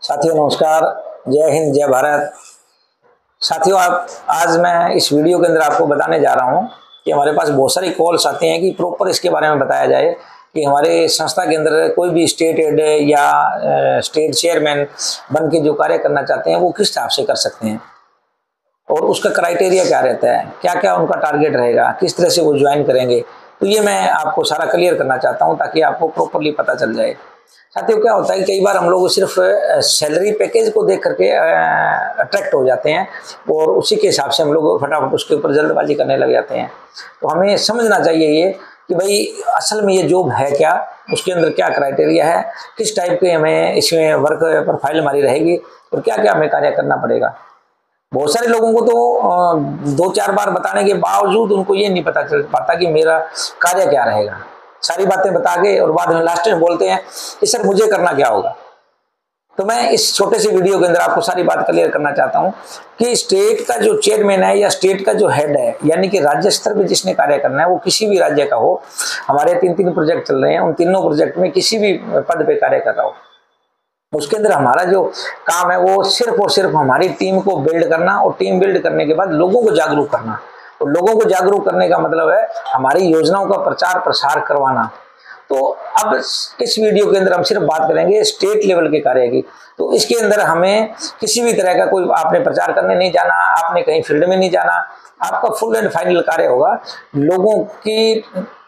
साथियों नमस्कार, जय हिंद, जय भारत। साथियों आज मैं इस वीडियो के अंदर आपको बताने जा रहा हूं कि हमारे पास बहुत सारी कॉल्स आती हैं कि प्रॉपर इसके बारे में बताया जाए कि हमारे संस्था के अंदर कोई भी स्टेट हेड या स्टेट चेयरमैन बन के जो कार्य करना चाहते हैं वो किस हिसाब से कर सकते हैं और उसका क्राइटेरिया क्या रहता है, क्या क्या उनका टारगेट रहेगा, किस तरह से वो ज्वाइन करेंगे। तो ये मैं आपको सारा क्लियर करना चाहता हूँ ताकि आपको प्रॉपरली पता चल जाए। साथियों क्या होता है कि कई बार हम लोग सिर्फ सैलरी पैकेज को देख करके अट्रैक्ट हो जाते हैं और उसी के हिसाब से हम लोग फटाफट उसके ऊपर जल्दबाजी करने लग जाते हैं। तो हमें समझना चाहिए ये कि भाई असल में ये जॉब है क्या, उसके अंदर क्या क्राइटेरिया है, किस टाइप के हमें इसमें वर्क प्रोफाइल हमारी रहेगी और क्या क्या हमें कार्य करना पड़ेगा। बहुत सारे लोगों को तो 2-4 बार बताने के बावजूद उनको ये नहीं पता चल पाता कि मेरा कार्य क्या रहेगा। सारी बातें बता के और बाद में लास्ट में बोलते हैं कि सर मुझे करना क्या होगा। तो मैं इस छोटे से वीडियो के अंदर आपको सारी बात क्लियर करना चाहता हूं कि स्टेट का जो चेयरमैन है या स्टेट का जो हेड है, यानी कि राज्य स्तर पे जिसने कार्य करना है, वो किसी भी राज्य का हो। हमारे 3 प्रोजेक्ट चल रहे हैं, उन तीनों प्रोजेक्ट में किसी भी पद पे कार्य कर रहा हो, उसके अंदर हमारा जो काम है वो सिर्फ और सिर्फ हमारी टीम को बिल्ड करना और टीम बिल्ड करने के बाद लोगों को जागरूक करना। और लोगों को जागरूक करने का मतलब है हमारी योजनाओं का प्रचार प्रसार करवाना। तो अब इस वीडियो के अंदर हम सिर्फ बात करेंगे स्टेट लेवल के कार्य की। तो इसके अंदर हमें किसी भी तरह का कोई आपने प्रचार करने नहीं जाना, आपने कहीं फील्ड में नहीं जाना, आपका फुल एंड फाइनल कार्य होगा लोगों की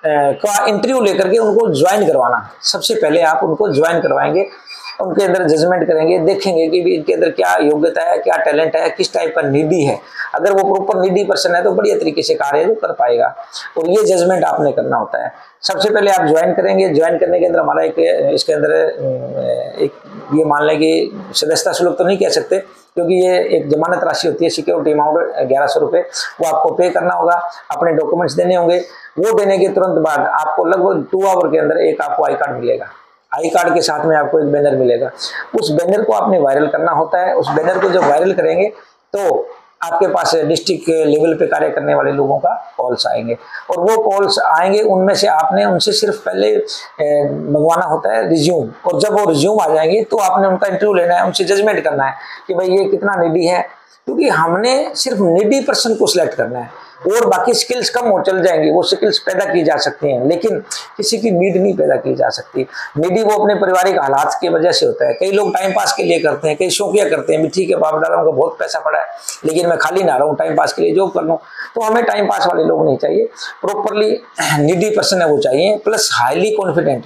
का इंटरव्यू लेकर के उनको ज्वाइन करवाना। सबसे पहले आप उनको ज्वाइन करवाएंगे, उनके अंदर जजमेंट करेंगे, देखेंगे कि भी इनके अंदर क्या योग्यता है, क्या टैलेंट है, किस टाइप का नीडी है। अगर वो प्रॉपर नीडी पर्सन है तो बढ़िया तरीके से कार्य कर पाएगा और ये जजमेंट आपने करना होता है। सबसे पहले आप ज्वाइन करेंगे। ज्वाइन करने के अंदर हमारा एक इसके अंदर एक ये मान लें कि सदस्यता शुल्क तो नहीं कह सकते क्योंकि ये एक जमानत राशि होती है, सिक्योरिटी अमाउंट 1100 रुपये, वो आपको पे करना होगा। अपने डॉक्यूमेंट्स देने होंगे। वो देने के तुरंत बाद आपको लगभग 2 आवर के अंदर एक आपको आई कार्ड मिलेगा। आई कार्ड के साथ में आपको एक बैनर मिलेगा। उस बैनर को आपने वायरल करना होता है। उस बैनर को जब वायरल करेंगे तो आपके पास डिस्ट्रिक्ट लेवल पे कार्य करने वाले लोगों का कॉल्स आएंगे और वो कॉल्स आएंगे, उनमें से आपने उनसे सिर्फ पहले मंगवाना होता है रिज्यूम। और जब वो रिज्यूम आ जाएंगे तो आपने उनका इंटरव्यू लेना है, उनसे जजमेंट करना है कि भाई ये कितना नीडी है, क्योंकि हमने सिर्फ नीडी पर्सन को सिलेक्ट करना है और बाकी स्किल्स कम हो चल जाएंगी। वो स्किल्स पैदा की जा सकती हैं लेकिन किसी की नीड नहीं पैदा की जा सकती। नीडी वो अपने पारिवारिक हालात की वजह से होता है। कई लोग टाइम पास के लिए करते हैं, कई शौकिया करते हैं, ठीक है बाप दादाओं का बहुत पैसा पड़ा है लेकिन मैं खाली ना रहूं, टाइम पास के लिए जॉब कर लूं। तो हमें टाइम पास वाले लोग नहीं चाहिए, प्रॉपरली नीडी पर्सन है वो चाहिए, प्लस हाईली कॉन्फिडेंट।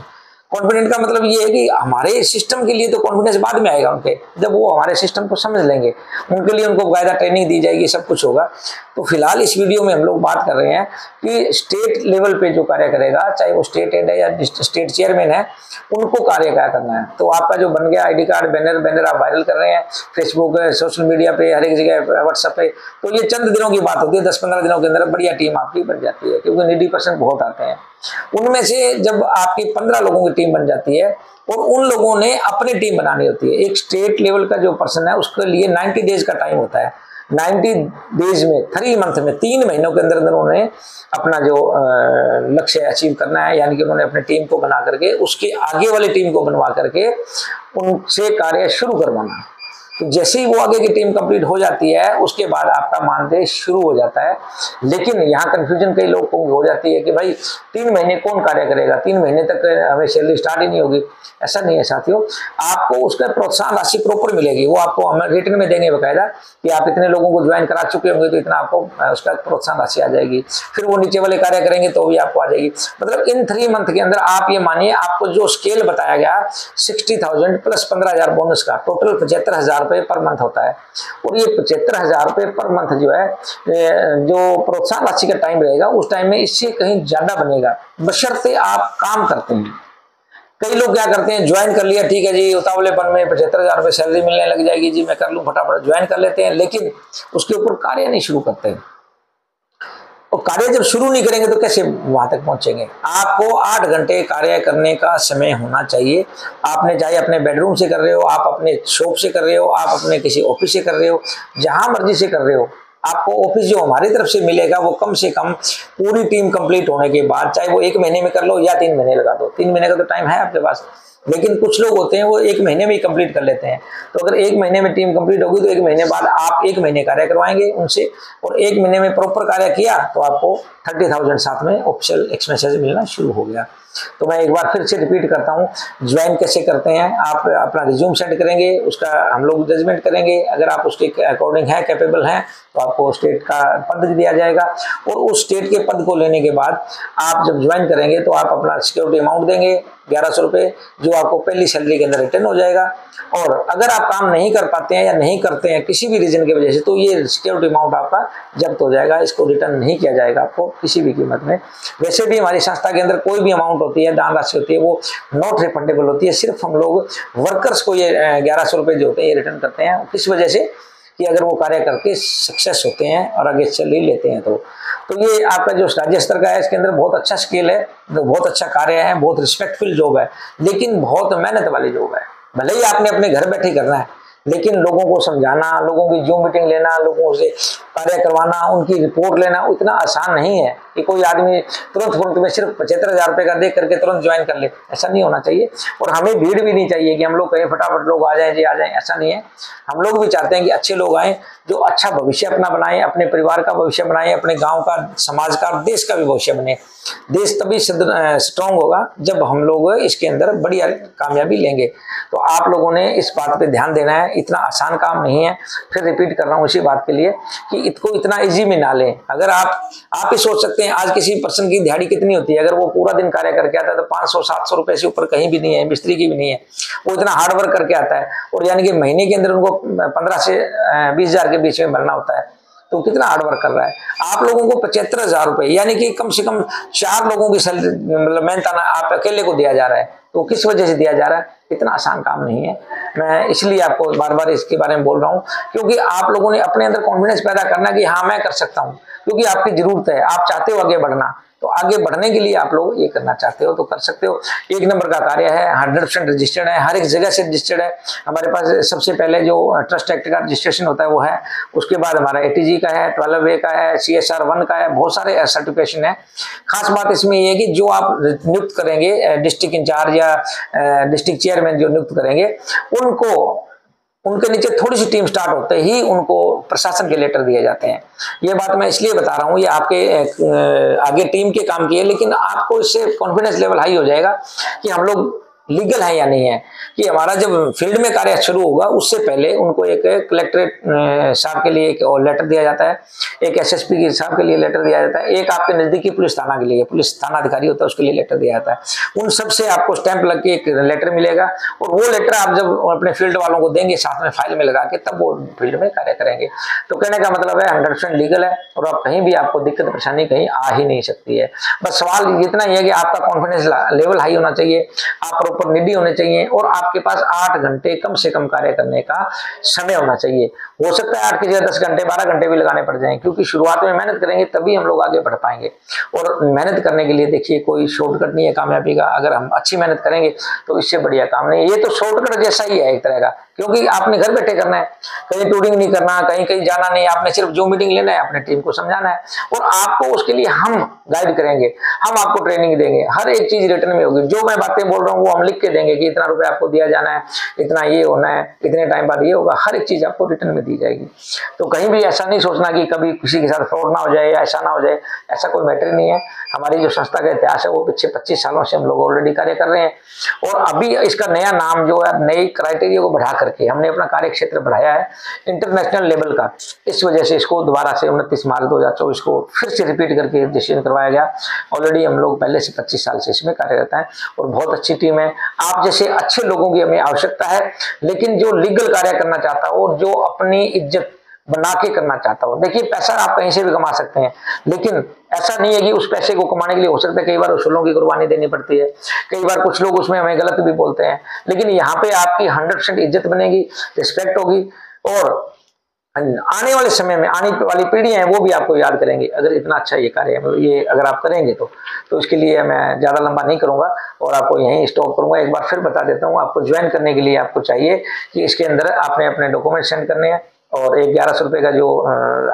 कॉन्फिडेंट का मतलब ये है कि हमारे सिस्टम के लिए तो कॉन्फिडेंस बाद में आएगा उनके, जब वो हमारे सिस्टम को समझ लेंगे, उनके लिए उनको बाकायदा ट्रेनिंग दी जाएगी, सब कुछ होगा। तो फिलहाल इस वीडियो में हम लोग बात कर रहे हैं कि स्टेट लेवल पे जो कार्य करेगा, चाहे वो स्टेट हेड है या स्टेट चेयरमैन है, उनको कार्य क्या करना है। तो आपका जो बन गया आईडी कार्ड, बैनर आप वायरल कर रहे हैं फेसबुक, सोशल मीडिया पे, हर एक जगह, व्हाट्सएप पे, तो ये चंद दिनों की बात होती है। 10-15 दिनों के अंदर बढ़िया टीम आपकी बन जाती है क्योंकि नीडी पर्सन बहुत आते हैं। उनमें से जब आपकी 15 लोगों की टीम बन जाती है और उन लोगों ने अपनी टीम बनानी होती है। एक स्टेट लेवल का जो पर्सन है उसके लिए 90 डेज का टाइम होता है। 90 डेज में, 3 मंथ में, 3 महीनों के अंदर अंदर उन्होंने अपना जो लक्ष्य अचीव करना है, यानी कि उन्होंने अपनी टीम को बना करके उसके आगे वाली टीम को बनवा करके उनसे कार्य शुरू करवाना। तो जैसे ही वो आगे की टीम कंप्लीट हो जाती है उसके बाद आपका मानदेय शुरू हो जाता है। लेकिन यहाँ कंफ्यूजन कई लोगों को हो जाती है कि भाई 3 महीने कौन कार्य करेगा, 3 महीने तक हमें सैलरी स्टार्ट ही नहीं होगी। ऐसा नहीं है साथियों, आपको उसका प्रोत्साहन राशि प्रॉपर मिलेगी। वो आपको हम रिटर्न में देंगे बकायदा कि आप इतने लोगों को ज्वाइन करा चुके होंगे तो इतना आपको उसका प्रोत्साहन राशि आ जाएगी। फिर वो नीचे वाले कार्य करेंगे तो भी आपको आ जाएगी। मतलब इन 3 मंथ के अंदर आप ये मानिए आपको जो स्केल बताया गया 60,000 प्लस 15,000 बोनस का टोटल 75,000 रुपये पर मंथ होता है। और ये 75,000 रुपये पर मंथ जो है, जो प्रोत्साहन राशि का टाइम रहेगा उस टाइम में इससे कहीं ज्यादा बनेगा, बशर्ते आप काम करते हैं। कई लोग क्या करते हैं, ज्वाइन कर लिया, ठीक है जी, उतावलेपन में 75,000 रुपये सैलरी मिलने लग जाएगी जी, मैं कर लूं, फटाफट ज्वाइन कर लेते हैं, लेकिन उसके ऊपर कार्य नहीं शुरू करते हैं। और कार्य जब शुरू नहीं करेंगे तो कैसे वहां तक पहुंचेंगे। आपको 8 घंटे कार्य करने का समय होना चाहिए। आपने चाहे अपने बेडरूम से कर रहे हो, आप अपने शॉप से कर रहे हो, आप अपने किसी ऑफिस से कर रहे हो, जहां मर्जी से कर रहे हो, आपको ऑफिस जो हमारी तरफ से मिलेगा वो कम से कम पूरी टीम कंप्लीट होने के बाद, चाहे वो 1 महीने में कर लो या 3 महीने लगा दो, 3 महीने का तो टाइम है आपके पास। लेकिन कुछ लोग होते हैं वो 1 महीने में ही कंप्लीट कर लेते हैं। तो अगर 1 महीने में टीम कंप्लीट होगी तो 1 महीने बाद आप 1 महीने कार्य करवाएंगे उनसे, और 1 महीने में प्रॉपर कार्य किया तो आपको 30,000 साथ में ऑफिशियल एक्सपेंसेस मिलना शुरू हो गया। तो मैं एक बार फिर से रिपीट करता हूँ, ज्वाइन कैसे करते हैं। आप अपना रिज्यूम सेंड करेंगे, उसका हम लोग जजमेंट करेंगे, अगर आप उसके अकॉर्डिंग है, कैपेबल हैं, तो आपको स्टेट का पद दिया जाएगा। और उस स्टेट के पद को लेने के बाद आप जब ज्वाइन करेंगे तो आप अपना सिक्योरिटी अमाउंट देंगे 1100 रुपये, जो आपको पहली सैलरी के अंदर रिटर्न हो जाएगा। और अगर आप काम नहीं कर पाते हैं या नहीं करते हैं किसी भी रीजन की वजह से, तो ये सिक्योरिटी अमाउंट आपका जब्त हो जाएगा, इसको रिटर्न नहीं किया जाएगा आपको किसी भी कीमत में। वैसे भी हमारी संस्था के अंदर कोई भी अमाउंट होती है, दान राशि होती है, वो नॉट रिफंडेबल होती है। सिर्फ हम लोग वर्कर्स को ये 1100 रुपये जो होते हैं ये रिटर्न करते हैं। किस वजह से? कि अगर वो कार्य करके सक्सेस होते हैं और आगे चल ही लेते हैं तो ये आपका जो राज्य स्तर का है, इसके अंदर बहुत अच्छा स्किल है, बहुत अच्छा कार्य है, बहुत रिस्पेक्टफुल जॉब है, लेकिन बहुत मेहनत वाली जॉब है। भले ही आपने अपने घर बैठे करना है, लेकिन लोगों को समझाना, लोगों की जूम मीटिंग लेना, लोगों से कार्य करवाना, उनकी रिपोर्ट लेना इतना आसान नहीं है कि कोई आदमी तुरंत में सिर्फ 75,000 रुपये का देख करके तुरंत ज्वाइन कर ले। ऐसा नहीं होना चाहिए। और हमें भीड़ भी नहीं चाहिए कि हम लोग कहें फटाफट लोग आ जाएं जी आ जाएं, ऐसा नहीं है। हम लोग भी चाहते हैं कि अच्छे लोग आएँ जो अच्छा भविष्य अपना बनाएं, अपने परिवार का भविष्य बनाएं, अपने गाँव का, समाज का, देश का भी भविष्य बने। देश तभी स्ट्रांग होगा जब हम लोग इसके अंदर बढ़िया कामयाबी लेंगे। तो आप लोगों ने इस बात पे ध्यान देना है, इतना आसान काम नहीं है। फिर रिपीट कर रहा हूँ इसी बात के लिए कि इसको इतना इजी में ना लें। अगर आप ही सोच सकते हैं आज किसी पर्सन की दिहाड़ी कितनी होती है, अगर वो पूरा दिन कार्य करके आता है तो 500-700 रुपए से ऊपर कहीं भी नहीं है, मिस्त्री की भी नहीं है। वो इतना हार्ड वर्क करके आता है, और यानी कि महीने के अंदर उनको 15 से 20,000 के बीच में भरना होता है। तो कितना हार्ड वर्क कर रहा है। आप लोगों को 75,000 रुपए, यानी कि कम से कम 4 लोगों की सैलरी, मतलब मेहनताना आप अकेले को दिया जा रहा है। तो किस वजह से दिया जा रहा है? इतना आसान काम नहीं है। मैं इसलिए आपको बार बार इसके बारे में बोल रहा हूँ, क्योंकि आप लोगों ने अपने अंदर कॉन्फिडेंस पैदा करना कि हाँ मैं कर सकता हूँ, क्योंकि आपकी जरूरत है, आप चाहते हो आगे बढ़ना। तो आगे बढ़ने के लिए आप लोग ये करना चाहते हो तो कर सकते हो। 1 नंबर का कार्य है, 100% रजिस्टर्ड है, हर एक जगह से रजिस्टर्ड है। हमारे पास सबसे पहले जो ट्रस्ट एक्ट का रजिस्ट्रेशन होता है वो है, उसके बाद हमारा ATG का है, 12A का है, CSR 1 का है, बहुत सारे सर्टिफिकेशन है। खास बात इसमें ये है कि जो आप नियुक्त करेंगे डिस्ट्रिक्ट इंचार्ज या डिस्ट्रिक्ट चेयरमैन जो नियुक्त करेंगे, उनके नीचे थोड़ी सी टीम स्टार्ट होते ही उनको प्रशासन के लेटर दिए जाते हैं। ये बात मैं इसलिए बता रहा हूँ, ये आपके आगे टीम के काम की है, लेकिन आपको इससे कॉन्फिडेंस लेवल हाई हो जाएगा कि हम लोग लीगल है या नहीं है। कि हमारा जब फील्ड में कार्य शुरू होगा उससे पहले उनको एक कलेक्ट्रेट साहब के लिए एक लेटर दिया जाता है, एक SSP साहब के लिए लेटर दिया जाता है, एक आपके नजदीकी पुलिस थाना के लिए, पुलिस थाना अधिकारी होता है उसके लिए लेटर दिया जाता है। उन सब से आपको स्टैंप लग के एक लेटर मिलेगा, और वो लेटर आप जब अपने फील्ड वालों को देंगे साथ में फाइल में लगा के, तब वो फील्ड में कार्य करेंगे। तो कहने का मतलब है 100% लीगल है, और आप कहीं भी आपको दिक्कत परेशानी कहीं आ ही नहीं सकती है। बस सवाल इतना ही है कि आपका कॉन्फिडेंस लेवल हाई होना चाहिए, आप प्रॉपर निडी होने चाहिए, और आपके पास 8 घंटे कम से कम कार्य करने का समय होना चाहिए। हो सकता है 8 की जगह 10 घंटे 12 घंटे भी लगाने पड़ जाएं, क्योंकि शुरुआत में मेहनत करेंगे तभी हम लोग आगे बढ़ पाएंगे। और मेहनत करने के लिए देखिए कोई शॉर्टकट नहीं है कामयाबी का। अगर हम अच्छी मेहनत करेंगे तो इससे बढ़िया काम नहीं है। ये तो शॉर्टकट जैसा ही है एक तरह का, क्योंकि आपने घर बैठे करना है, कहीं टूरिंग नहीं करना, कहीं जाना नहीं, आपने सिर्फ जो मीटिंग लेना है, अपने टीम को समझाना है, और आपको उसके लिए हम गाइड करेंगे, हम आपको ट्रेनिंग देंगे, हर एक चीज रिटर्न में होगी। जो मैं बातें बोल रहा हूँ वो हम लिख के देंगे कि इतना रुपए आपको दिया जाना है, इतना ये होना है, इतने टाइम बाद ये होगा, हर एक चीज आपको रिटर्न में दी जाएगी। तो कहीं भी ऐसा नहीं सोचना कि कभी किसी के साथ फ्रॉड ना हो जाए या ऐसा ना हो जाए, ऐसा कोई मैटर नहीं है। हमारी जो संस्था का इतिहास है वो पिछले 25 सालों से हम लोग ऑलरेडी कार्य कर रहे हैं, और अभी इसका नया नाम जो है, नई क्राइटेरिया को बढ़ा करके हमने अपना कार्य क्षेत्र बढ़ाया है इंटरनेशनल लेवल का। इस वजह से इसको दोबारा से 29 मार्च 2024 को फिर से रिपीट करके रजिस्ट्रेशन करवाया गया। ऑलरेडी हम लोग पहले से 25 साल से इसमें कार्यरत हैं, और बहुत अच्छी टीम है। आप जैसे अच्छे लोगों की हमें आवश्यकता है, लेकिन जो लीगल कार्य करना चाहता हो और जो अपनी इज्जत बना के करना चाहता हो। देखिए पैसा आप कहीं से भी कमा सकते हैं, लेकिन ऐसा नहीं है कि उस पैसे को कमाने के लिए हो सकता है कई बार उसूलों की कुर्बानी देनी पड़ती है, कई बार कुछ लोग उसमें हमें गलत भी बोलते हैं, लेकिन यहाँ पे आपकी 100% इज्जत बनेगी, रिस्पेक्ट होगी, और आने वाले समय में आने वाली पीढ़ियां हैं वो भी आपको याद करेंगे अगर इतना अच्छा ये कार्य है। मतलब ये अगर आप करेंगे तो इसके लिए मैं ज़्यादा लंबा नहीं करूंगा और आपको यहीं स्टॉप करूंगा। एक बार फिर बता देता हूँ, आपको ज्वाइन करने के लिए आपको चाहिए कि इसके अंदर आपने अपने डॉक्यूमेंट सेंड करने हैं, और एक 1100 रुपये का जो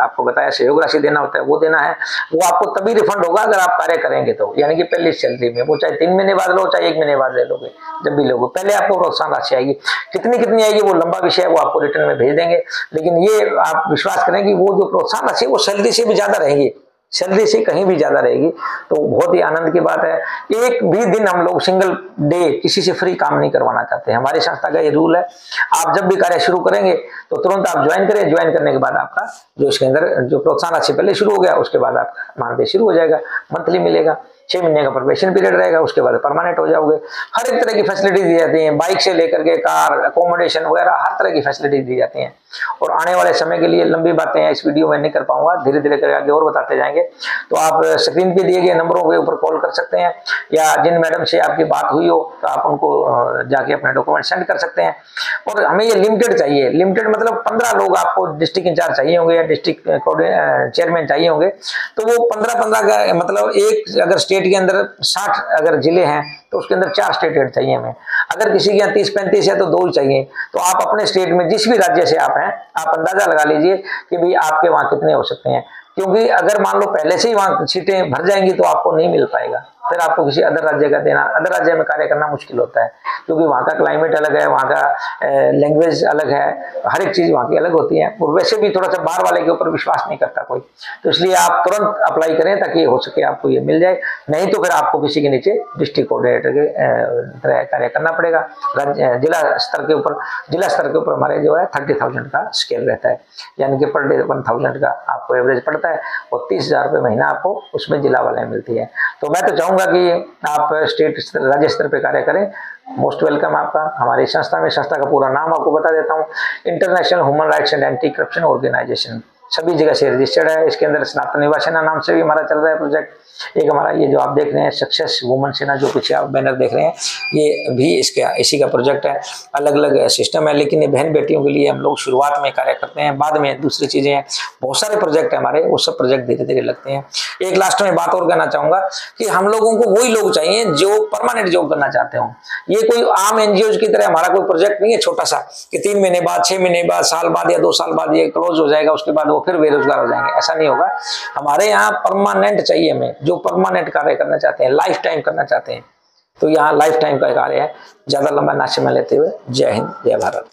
आपको बताया सहयोग राशि देना होता है वो देना है। वो आपको तभी रिफंड होगा अगर आप कार्य करेंगे तो, यानी कि पहली सैलरी में, वो चाहे 3 महीने बाद लो चाहे 1 महीने बाद ले लोगे, जब भी लोगे पहले आपको प्रोत्साहन राशि आएगी। कितनी आएगी वो लंबा विषय है, वो आपको रिटर्न में भेज देंगे, लेकिन ये आप विश्वास करें कि वो जो प्रोत्साहन राशि वो सैलरी से भी ज्यादा रहेगी, सैलरी से कहीं भी ज्यादा रहेगी। तो बहुत ही आनंद की बात है। एक भी दिन हम लोग सिंगल डे किसी से फ्री काम नहीं करवाना चाहते, हमारी संस्था का ये रूल है। आप जब भी कार्य शुरू करेंगे तो तुरंत आप ज्वाइन करें, ज्वाइन करने के बाद आपका जो इसके अंदर जो प्रोत्साहन राशि पहले शुरू हो गया, उसके बाद आपका मानदेय शुरू हो जाएगा, मंथली मिलेगा। 6 महीने का प्रोबेशन पीरियड रहेगा, उसके बाद परमानेंट हो जाओगे। हर एक तरह की फैसिलिटी दी जाती है, बाइक से लेकर के कार, अकोमोडेशन वगैरह हर तरह की फैसिलिटी दी जाती हैं। और आने वाले समय के लिए लंबी बातें हैं इस वीडियो में नहीं कर पाऊंगा, धीरे धीरे करके आगे और बताते जाएंगे। तो आप स्क्रीन पे दिए गए नंबरों के ऊपर कॉल कर सकते हैं, या जिन मैडम से आपकी बात हुई हो तो आप उनको जाके अपने डॉक्यूमेंट सेंड कर सकते हैं। और हमें ये लिमिटेड चाहिए, लिमिटेड मतलब 15 लोग आपको डिस्ट्रिक्ट इंचार्ज चाहिए होंगे या डिस्ट्रिक्ट चेयरमैन चाहिए होंगे। तो वो 15 का मतलब एक अगर स्टेट के अंदर 60 अगर जिले हैं तो उसके अंदर 4 स्टेट हेड चाहिए हमें। अगर किसी के यहाँ 30-35 है तो 2 ही चाहिए। तो आप अपने स्टेट में जिस भी राज्य से आप हैं, आप अंदाजा लगा लीजिए कि भाई आपके वहां कितने हो सकते हैं, क्योंकि अगर मान लो पहले से ही वहां सीटें भर जाएंगी तो आपको नहीं मिल पाएगा, फिर आपको किसी अदर राज्य का देना, अदर राज्य में कार्य करना मुश्किल होता है, क्योंकि वहाँ का क्लाइमेट अलग है, वहाँ का लैंग्वेज अलग है, हर एक चीज़ वहाँ की अलग होती है। और वैसे भी थोड़ा सा बाहर वाले के ऊपर विश्वास नहीं करता कोई, तो इसलिए आप तुरंत अप्लाई करें ताकि हो सके आपको ये मिल जाए। नहीं तो फिर आपको किसी के नीचे डिस्ट्रिक्ट कोऑर्डिनेटर के तरह कार्य करना पड़ेगा। जिला स्तर के ऊपर हमारे जो है 30,000 का स्केल रहता है, यानी कि पर डे 1000 का आपको एवरेज पड़ता है, और 30,000 रुपये महीना आपको उसमें जिला वाले मिलती है। तो मैं तो चाहूंगा कि आप स्टेट राज्य स्तर पे कार्य करें। मोस्ट वेलकम आपका हमारी संस्था में। संस्था का पूरा नाम आपको बता देता हूँ, international human rights and anti corruption organisation, सभी जगह से रजिस्टर्ड है। इसके अंदर सनातन युवा सेना नाम से भी हमारा चल रहा है प्रोजेक्ट। एक हमारा ये जो आप देख रहे हैं सक्सेस वुमन सेना, जो पीछे आप बैनर देख रहे हैं, ये भी इसी का प्रोजेक्ट है। अलग अलग सिस्टम है, लेकिन ये बहन बेटियों के लिए हम लोग शुरुआत में कार्य करते हैं, बाद में दूसरी चीजें हैं। बहुत सारे प्रोजेक्ट है हमारे, वो सब प्रोजेक्ट धीरे धीरे लगते हैं। एक लास्ट में बात और कहना चाहूंगा कि हम लोगों को वही लोग चाहिए जो परमानेंट जॉब करना चाहते हो। ये कोई आम एनजीओ की तरह हमारा कोई प्रोजेक्ट नहीं है छोटा सा कि 3 महीने बाद, 6 महीने बाद, साल बाद या 2 साल बाद ये क्लोज हो जाएगा, उसके बाद वो फिर बेरोजगार हो जाएंगे, ऐसा नहीं होगा। हमारे यहाँ परमानेंट चाहिए हमें, जो परमानेंट कार्य करना चाहते हैं, लाइफ टाइम करना चाहते हैं। तो यहाँ लाइफ टाइम का कार्य है। ज्यादा लंबा ना समय लेते हुए, जय हिंद, जय भारत।